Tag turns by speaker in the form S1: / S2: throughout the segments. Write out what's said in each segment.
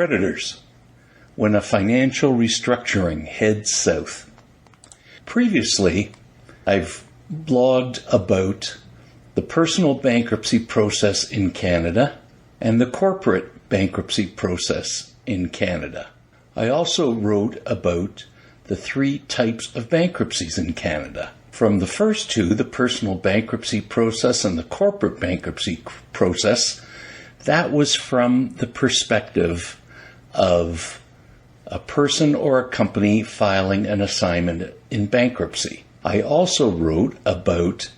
S1: Creditors, when a financial restructuring heads south. Previously, I've blogged about the personal bankruptcy process in Canada and the corporate bankruptcy process in Canada. I also wrote about the three types of bankruptcies in Canada. From the first two, the personal bankruptcy process and the corporate bankruptcy process, that was from the perspective of a person or a company filing an assignment in bankruptcy. I also wrote about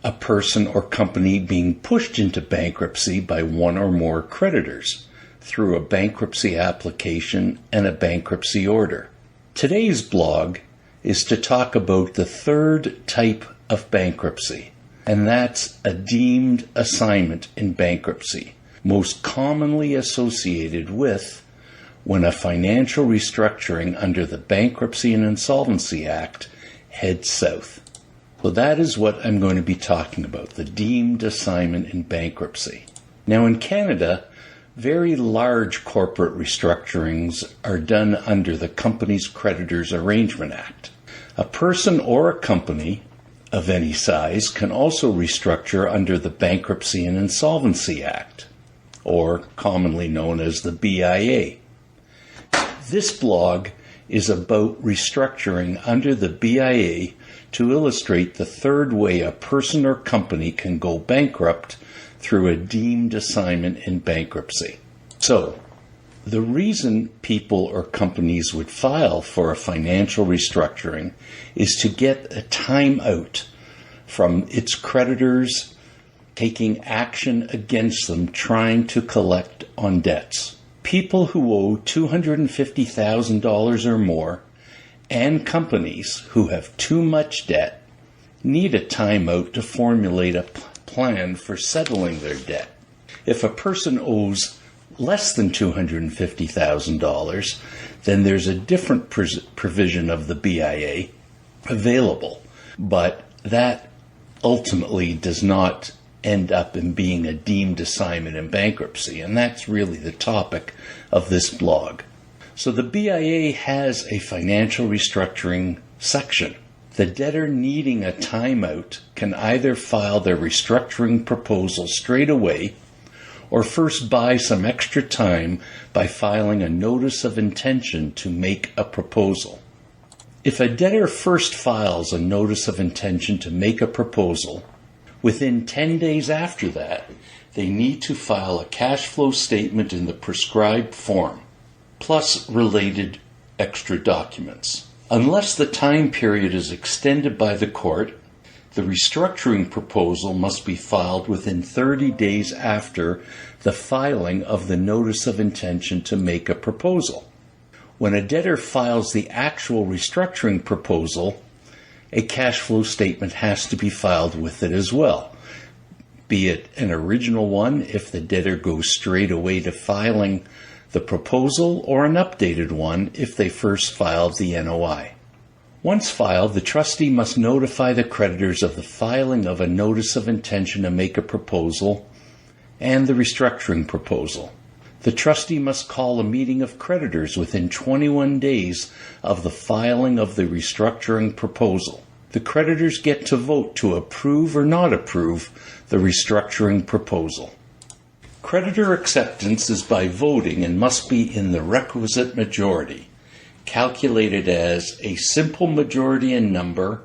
S1: a person or company being pushed into bankruptcy by one or more creditors through a bankruptcy application and a bankruptcy order. Today's blog is to talk about the third type of bankruptcy, and that's a deemed assignment in bankruptcy, most commonly associated with when a financial restructuring under the Bankruptcy and Insolvency Act heads south. So that is what I'm going to be talking about, the deemed assignment in bankruptcy. Now in Canada, very large corporate restructurings are done under the Companies Creditors Arrangement Act. A person or a company of any size can also restructure under the Bankruptcy and Insolvency Act, or commonly known as the BIA. This blog is about restructuring under the BIA to illustrate the third way a person or company can go bankrupt through a deemed assignment in bankruptcy. So, the reason people or companies would file for a financial restructuring is to get a time out from its creditors taking action against them trying to collect on debts. People who owe $250,000 or more and companies who have too much debt need a timeout to formulate a plan for settling their debt. If a person owes less than $250,000, then there's a different provision of the BIA available, but that ultimately does not end up in being a deemed assignment in bankruptcy, and that's really the topic of this blog. So the BIA has a financial restructuring section. The debtor needing a timeout can either file their restructuring proposal straight away or first buy some extra time by filing a notice of intention to make a proposal. If a debtor first files a notice of intention to make a proposal, within 10 days after that, they need to file a cash flow statement in the prescribed form, plus related extra documents. Unless the time period is extended by the court, the restructuring proposal must be filed within 30 days after the filing of the notice of intention to make a proposal. When a debtor files the actual restructuring proposal, a cash flow statement has to be filed with it as well, be it an original one if the debtor goes straight away to filing the proposal, or an updated one if they first filed the NOI. Once filed, the trustee must notify the creditors of the filing of a notice of intention to make a proposal and the restructuring proposal. The trustee must call a meeting of creditors within 21 days of the filing of the restructuring proposal. The creditors get to vote to approve or not approve the restructuring proposal. Creditor acceptance is by voting and must be in the requisite majority, calculated as a simple majority in number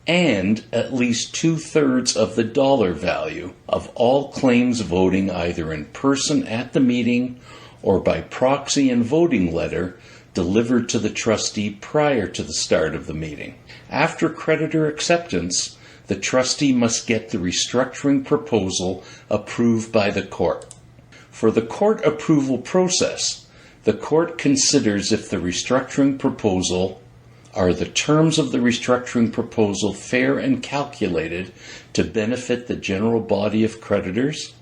S1: and at least 2/3 of the dollar value of all claims voting either in person at the meeting or by proxy and voting letter delivered to the trustee prior to the start of the meeting. After creditor acceptance, the trustee must get the restructuring proposal approved by the court. For the court approval process, the court considers if the restructuring proposal are the terms of the restructuring proposal fair and calculated to benefit the general body of creditors?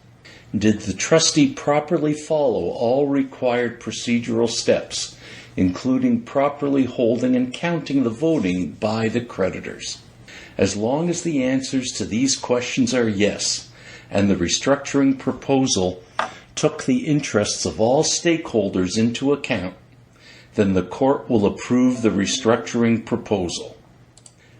S1: Did the trustee properly follow all required procedural steps, including properly holding and counting the voting by the creditors? As long as the answers to these questions are yes, and the restructuring proposal took the interests of all stakeholders into account, then the court will approve the restructuring proposal.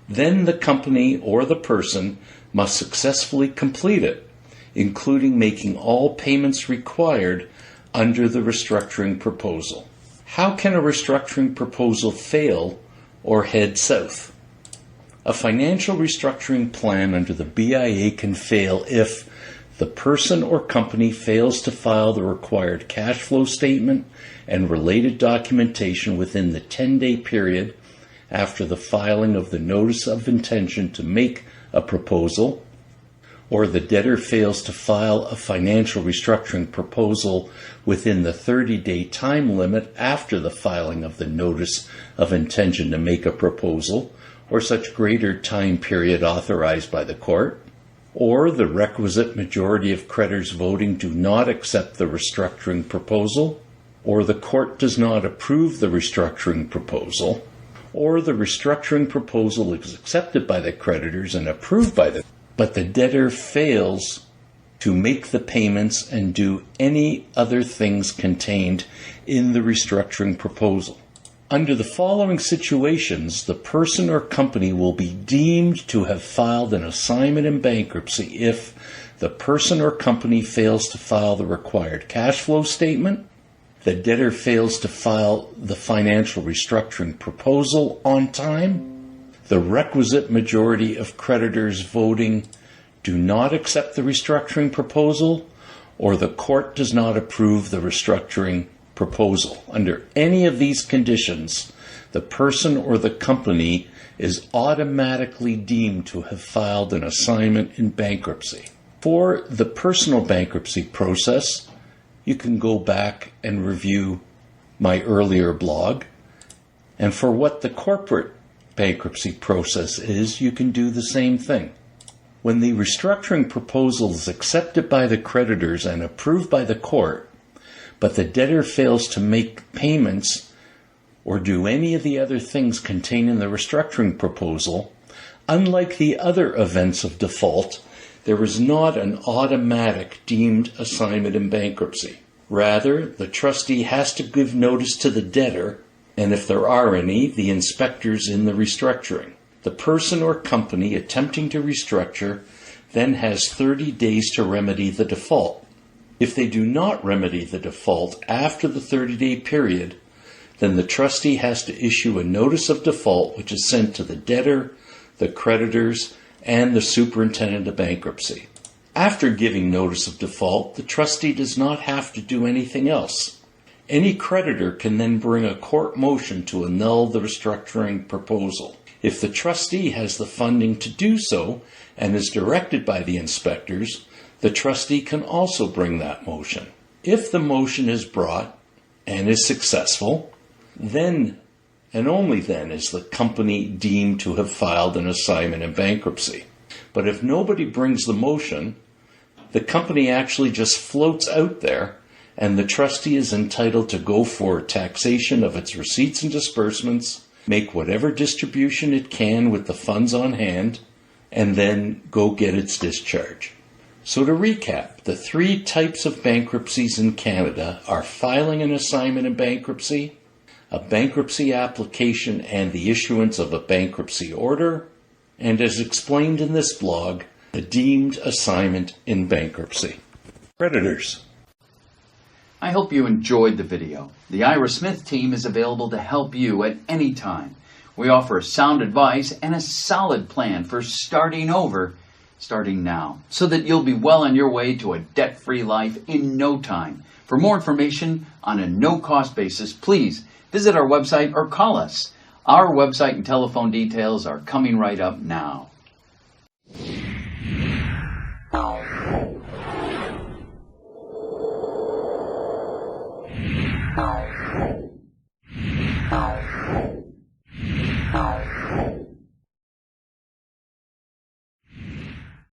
S1: Then the company or the person must successfully complete it, including making all payments required under the restructuring proposal. How can a restructuring proposal fail or head south? A financial restructuring plan under the BIA can fail if the person or company fails to file the required cash flow statement and related documentation within the 10-day period after the filing of the notice of intention to make a proposal, or the debtor fails to file a financial restructuring proposal within the 30-day time limit after the filing of the notice of intention to make a proposal, or such greater time period authorized by the court, or the requisite majority of creditors voting do not accept the restructuring proposal, or the court does not approve the restructuring proposal, or the restructuring proposal is accepted by the creditors and approved by them, but the debtor fails to make the payments and do any other things contained in the restructuring proposal. Under the following situations, the person or company will be deemed to have filed an assignment in bankruptcy if the person or company fails to file the required cash flow statement, the debtor fails to file the financial restructuring proposal on time, the requisite majority of creditors voting do not accept the restructuring proposal, or the court does not approve the restructuring proposal. Under any of these conditions, the person or the company is automatically deemed to have filed an assignment in bankruptcy. For the personal bankruptcy process, you can go back and review my earlier blog. And for what the corporate bankruptcy process is, you can do the same thing. When the restructuring proposal is accepted by the creditors and approved by the court, but the debtor fails to make payments or do any of the other things contained in the restructuring proposal, unlike the other events of default, there is not an automatic deemed assignment in bankruptcy. Rather, the trustee has to give notice to the debtor, and if there are any, the inspectors in the restructuring. The person or company attempting to restructure then has 30 days to remedy the default. If they do not remedy the default after the 30-day period, then the trustee has to issue a notice of default which is sent to the debtor, the creditors, and the superintendent of bankruptcy. After giving notice of default, the trustee does not have to do anything else. Any creditor can then bring a court motion to annul the restructuring proposal. If the trustee has the funding to do so and is directed by the inspectors, the trustee can also bring that motion. If the motion is brought and is successful, then and only then is the company deemed to have filed an assignment in bankruptcy. But if nobody brings the motion, the company actually just floats out there, and the trustee is entitled to go for taxation of its receipts and disbursements, make whatever distribution it can with the funds on hand, and then go get its discharge. So to recap, the 3 types of bankruptcies in Canada are filing an assignment in bankruptcy, a bankruptcy application and the issuance of a bankruptcy order, and as explained in this blog, a deemed assignment in bankruptcy. Creditors.
S2: I hope you enjoyed the video. The Ira Smith team is available to help you at any time. We offer sound advice and a solid plan for starting over, starting now, so that you'll be well on your way to a debt-free life in no time. For more information on a no-cost basis, please visit our website or call us. Our website and telephone details are coming right up now.
S3: Oh.